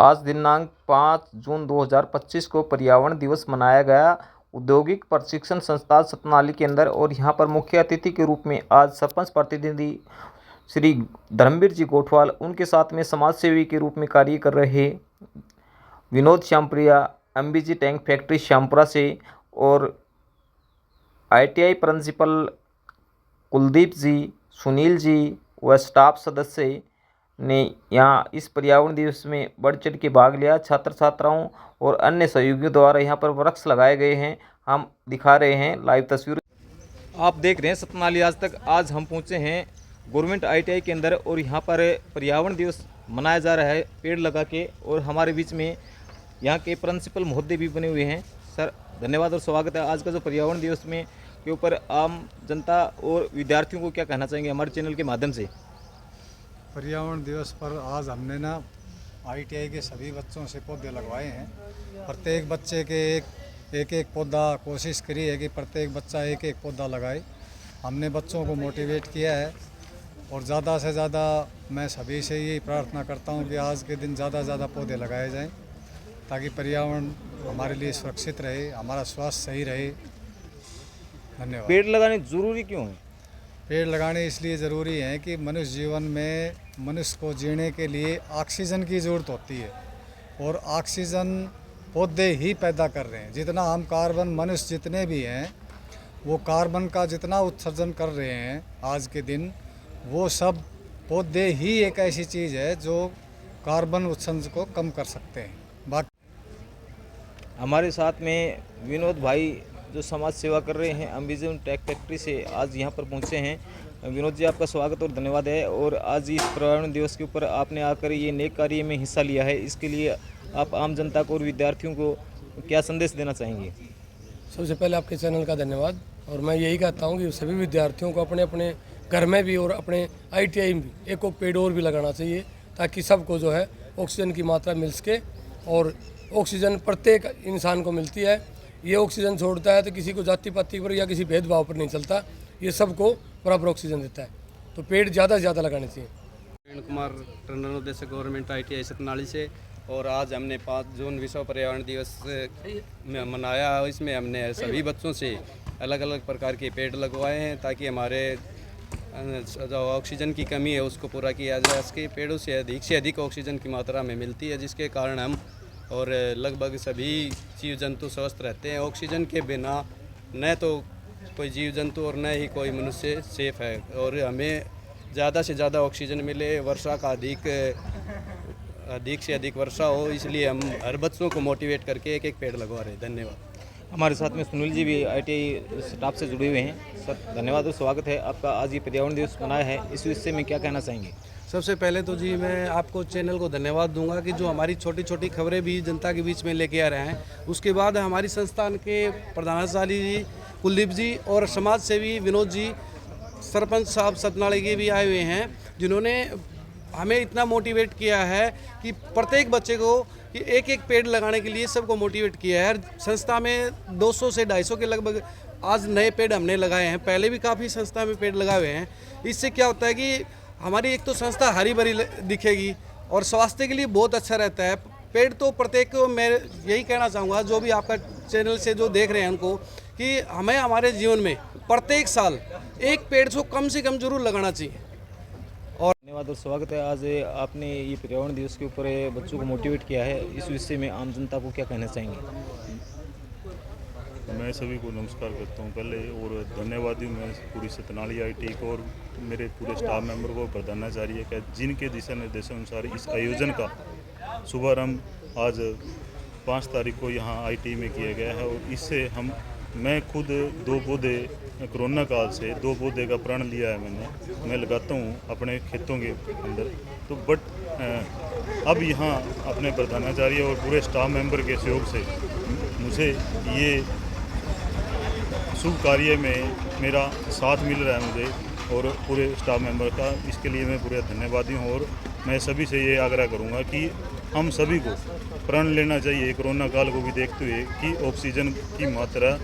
आज दिनांक 5 जून 2025 को पर्यावरण दिवस मनाया गया औद्योगिक प्रशिक्षण संस्थान सतनाली के अंदर। और यहाँ पर मुख्य अतिथि के रूप में आज सरपंच प्रतिनिधि श्री धर्मवीर जी गोठवाल, उनके साथ में समाज सेवी के रूप में कार्य कर रहे Vinod श्यामप्रिया, MBG tank factory Shyampura से, और आईटीआई प्रिंसिपल कुलदीप जी, सुनील जी व स्टाफ सदस्य ने यहाँ इस पर्यावरण दिवस में बढ़ चढ़ के भाग लिया। छात्र छात्राओं और अन्य सहयोगियों द्वारा यहाँ पर वृक्ष लगाए गए हैं। हम दिखा रहे हैं लाइव तस्वीर। आप देख रहे हैं सतनाली आज तक। आज हम पहुँचे हैं गवर्नमेंट आईटीआई के अंदर और यहाँ पर पर्यावरण दिवस मनाया जा रहा है पेड़ लगा के। और हमारे बीच में यहाँ के प्रिंसिपल महोदय भी बने हुए हैं। सर धन्यवाद और स्वागत है। आज का जो पर्यावरण दिवस में के ऊपर आम जनता और विद्यार्थियों को क्या कहना चाहेंगे हमारे चैनल के माध्यम से? पर्यावरण दिवस पर आज हमने आईटीआई के सभी बच्चों से पौधे लगवाए हैं। प्रत्येक बच्चे के एक पौधा, कोशिश करी है कि प्रत्येक बच्चा एक पौधा लगाए। हमने बच्चों को मोटिवेट किया है और ज़्यादा से ज़्यादा मैं सभी से यही प्रार्थना करता हूं कि आज के दिन ज़्यादा से ज़्यादा पौधे लगाए जाएं ताकि पर्यावरण हमारे लिए सुरक्षित रहे, हमारा स्वास्थ्य सही रहे। धन्यवाद। पेड़ लगाने जरूरी क्यों है? पेड़ लगाने इसलिए ज़रूरी है कि मनुष्य जीवन में मनुष्य को जीने के लिए ऑक्सीजन की ज़रूरत होती है और ऑक्सीजन पौधे ही पैदा कर रहे हैं। जितना हम कार्बन, मनुष्य जितने भी हैं वो कार्बन का जितना उत्सर्जन कर रहे हैं आज के दिन, वो सब पौधे ही एक ऐसी चीज़ है जो कार्बन उत्सर्जन को कम कर सकते हैं। हमारे साथ में विनोद भाई जो समाज सेवा कर रहे हैं एमबीजी टैंक फैक्ट्री से आज यहाँ पर पहुँचे हैं। विनोद जी, आपका स्वागत और धन्यवाद है। और आज इस पर्यावरण दिवस के ऊपर आपने आकर ये नेक कार्य में हिस्सा लिया है, इसके लिए आप आम जनता को और विद्यार्थियों को क्या संदेश देना चाहेंगे? सबसे पहले आपके चैनल का धन्यवाद। और मैं यही कहता हूँ कि सभी विद्यार्थियों को अपने अपने घर में भी और अपने आईटीआई में भी एक पेड़ और भी लगाना चाहिए ताकि सबको जो है ऑक्सीजन की मात्रा मिल सके। और ऑक्सीजन प्रत्येक इंसान को मिलती है। ये ऑक्सीजन छोड़ता है तो किसी को जाति पाति पर या किसी भेदभाव पर नहीं चलता, ये सबको बराबर ऑक्सीजन देता है। तो पेड़ ज़्यादा से ज़्यादा लगाने चाहिए। किरण कुमार, टर्नर उद्देश्य गवर्नमेंट आईटीआई सतनाली से। और आज हमने 5 जून विश्व पर्यावरण दिवस में मनाया। इसमें हमने सभी बच्चों से अलग अलग प्रकार के पेड़ लगवाए हैं ताकि हमारे जो ऑक्सीजन की कमी है उसको पूरा किया जा सके। पेड़ों से अधिक ऑक्सीजन की मात्रा में मिलती है, जिसके कारण हम और लगभग सभी जीव जंतु स्वस्थ रहते हैं। ऑक्सीजन के बिना न तो कोई जीव जंतु और न ही कोई मनुष्य सेफ है। और हमें ज़्यादा से ज़्यादा ऑक्सीजन मिले, वर्षा का अधिक से अधिक वर्षा हो, इसलिए हम हर बच्चों को मोटिवेट करके एक पेड़ लगवा रहे हैं। धन्यवाद। हमारे साथ में सुनील जी भी आईटीआई स्टाफ से जुड़े हुए हैं। सर धन्यवाद और स्वागत है आपका। आज ये पर्यावरण दिवस मनाया है, इस विषय में क्या कहना चाहेंगे? सबसे पहले तो जी मैं आपको चैनल को धन्यवाद दूंगा कि जो हमारी छोटी छोटी खबरें भी जनता के बीच में लेके आ रहे हैं। उसके बाद हमारी संस्थान के प्रधानाचार्य जी कुलदीप जी और समाज सेवी विनोद जी, सरपंच साहब सतनाली के भी आए हुए हैं, जिन्होंने हमें इतना मोटिवेट किया है कि प्रत्येक बच्चे को कि एक पेड़ लगाने के लिए सबको मोटिवेट किया है। संस्था में 200 से 250 के लगभग आज नए पेड़ हमने लगाए हैं। पहले भी काफ़ी संस्था में पेड़ लगाए हुए हैं। इससे क्या होता है कि हमारी एक तो संस्था हरी भरी दिखेगी और स्वास्थ्य के लिए बहुत अच्छा रहता है। पेड़ तो प्रत्येक को मैं यही कहना चाहूँगा, जो भी आपका चैनल से जो देख रहे हैं उनको, कि हमें हमारे जीवन में प्रत्येक साल एक पेड़ को कम से कम जरूर लगाना चाहिए। और धन्यवाद और स्वागत है। आज आपने ये पर्यावरण दिवस के ऊपर बच्चों को मोटिवेट किया है, इस विषय में आम जनता को क्या कहना चाहेंगे? मैं सभी को नमस्कार करता हूं पहले, और धन्यवादी मैं पूरी सतनाली आईटी को और मेरे पूरे स्टाफ मेंबर को, प्रधानाचार्य का, जिनके दिशा निर्देशानुसार इस आयोजन का शुभारंभ आज 5 तारीख को यहाँ आईटी में किया गया है। और इससे मैं खुद 2 पौधे कोरोना काल से 2 पौधे का प्रण लिया है मैं लगाता हूँ अपने खेतों के अंदर। तो अब यहाँ अपने प्रधानाचार्य और पूरे स्टाफ मेंबर के सहयोग से मुझे ये शुभ कार्य में मेरा साथ मिल रहा है मुझे और पूरे स्टाफ मेंबर का। इसके लिए मैं पूरा धन्यवादी हूँ। और मैं सभी से ये आग्रह करूँगा कि हम सभी को प्रण लेना चाहिए कोरोना काल को भी देखते हुए कि ऑक्सीजन की मात्रा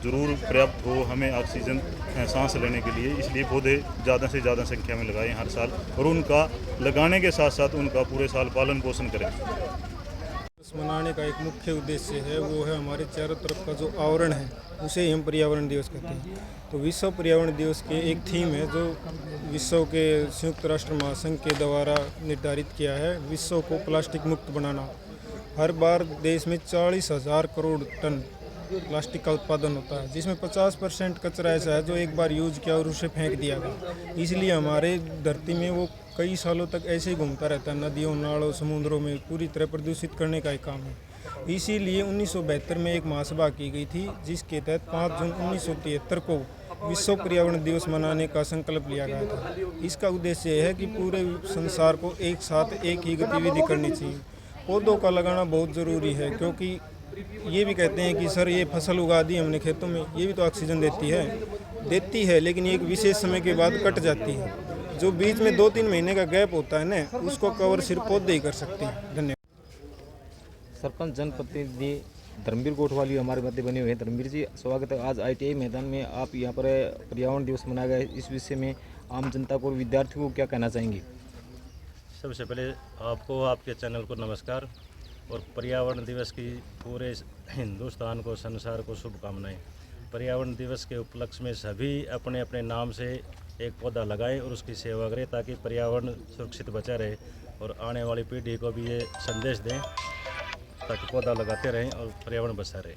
ज़रूर पर्याप्त हो हमें ऑक्सीजन सांस लेने के लिए। इसलिए पौधे ज़्यादा से ज़्यादा संख्या में लगाएं हर साल, और उनका लगाने के साथ साथ उनका पूरे साल पालन पोषण करें। दिवस मनाने का एक मुख्य उद्देश्य है, वो है हमारे चारों तरफ का जो आवरण है उसे ही हम पर्यावरण दिवस कहते हैं। तो विश्व पर्यावरण दिवस के एक थीम है जो विश्व के संयुक्त राष्ट्र महासंघ के द्वारा निर्धारित किया है, विश्व को प्लास्टिक मुक्त बनाना। हर बार देश में 40,000 करोड़ टन प्लास्टिक का उत्पादन होता है, जिसमें 50% कचरा ऐसा है जो एक बार यूज किया और उसे फेंक दिया गया। इसलिए हमारे धरती में वो कई सालों तक ऐसे ही घूमता रहता है, नदियों, नालों, समुद्रों में पूरी तरह प्रदूषित करने का ही काम है। इसीलिए 1972 में एक महासभा की गई थी, जिसके तहत 5 जून 1973 को विश्व पर्यावरण दिवस मनाने का संकल्प लिया गया था। इसका उद्देश्य है कि पूरे संसार को एक साथ एक ही गतिविधि करनी चाहिए। पौधों का लगाना बहुत ज़रूरी है, क्योंकि ये भी कहते हैं कि सर ये फसल उगा दी हमने खेतों में, ये भी तो ऑक्सीजन देती है, लेकिन ये एक विशेष समय के बाद कट जाती है। जो बीच में 2-3 महीने का गैप होता है ना, उसको कवर सिर्फ पौधे ही कर सकते हैं। धन्यवाद। सरपंच जनप्रतिनिधि धर्मवीर कोटवाली हमारे मध्य बने हुए हैं। धर्मवीर जी, स्वागत है। आज ITI मैदान में आप यहाँ पर पर्यावरण दिवस मनाया गया है, इस विषय में आम जनता को और विद्यार्थियों को क्या कहना चाहेंगे? सबसे पहले आपको, आपके चैनल को नमस्कार और पर्यावरण दिवस की पूरे हिंदुस्तान को, संसार को शुभकामनाएं। पर्यावरण दिवस के उपलक्ष्य में सभी अपने अपने नाम से एक पौधा लगाएं और उसकी सेवा करें, ताकि पर्यावरण सुरक्षित बचा रहे और आने वाली पीढ़ी को भी ये संदेश दें ताकि पौधा लगाते रहें और पर्यावरण बचा रहे।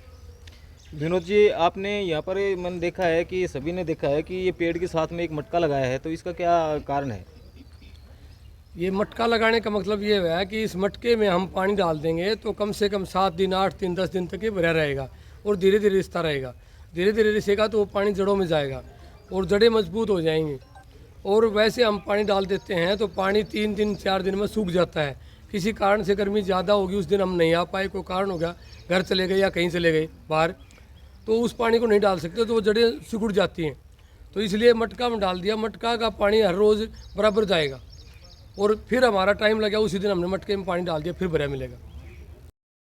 विनोद जी, आपने यहाँ पर मैंने देखा है कि सभी ने देखा है कि ये पेड़ के साथ में एक मटका लगाया है, तो इसका क्या कारण है? ये मटका लगाने का मतलब ये है कि इस मटके में हम पानी डाल देंगे तो कम से कम 7 दिन, 8 दिन, 10 दिन तक ये भरा रहेगा और धीरे धीरे रिसता रहेगा। धीरे धीरे रिसेगा तो वो पानी जड़ों में जाएगा और जड़ें मजबूत हो जाएंगी। और वैसे हम पानी डाल देते हैं तो पानी 3 दिन 4 दिन में सूख जाता है। किसी कारण से गर्मी ज़्यादा होगी, उस दिन हम नहीं आ पाए, कोई कारण हो गया, घर चले गए या कहीं चले गए बाहर, तो उस पानी को नहीं डाल सकते, तो वो जड़ें सिकुड़ जाती हैं। तो इसलिए मटका में डाल दिया। मटका का पानी हर रोज़ बराबर जाएगा और फिर हमारा टाइम लगा, उसी दिन हमने मटके में पानी डाल दिया, फिर भरा मिलेगा।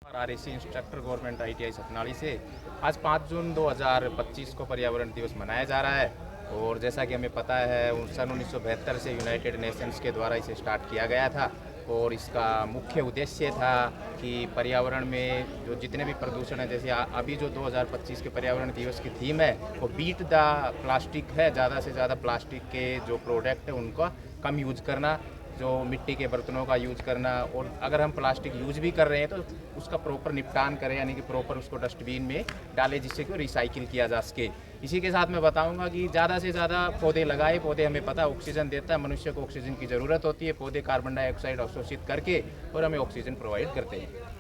RAC instructor government ITI Satnali से आज 5 जून 2025 को पर्यावरण दिवस मनाया जा रहा है। और जैसा कि हमें पता है, सन 1972 से यूनाइटेड नेशंस के द्वारा इसे स्टार्ट किया गया था और इसका मुख्य उद्देश्य था कि पर्यावरण में जो जितने भी प्रदूषण है, जैसे अभी जो 2025 के पर्यावरण दिवस की थीम है वो बीट द प्लास्टिक है। ज़्यादा से ज़्यादा प्लास्टिक के जो प्रोडक्ट है उनका कम यूज करना, जो मिट्टी के बर्तनों का यूज़ करना, और अगर हम प्लास्टिक यूज भी कर रहे हैं तो उसका प्रॉपर निपटान करें, यानी कि प्रॉपर उसको डस्टबिन में डालें जिससे कि रिसाइकिल किया जा सके। इसी के साथ मैं बताऊंगा कि ज़्यादा से ज़्यादा पौधे लगाए। पौधे हमें पता है ऑक्सीजन देता है, मनुष्य को ऑक्सीजन की ज़रूरत होती है। पौधे कार्बन डाइऑक्साइड अवशोषित करके और हमें ऑक्सीजन प्रोवाइड करते हैं।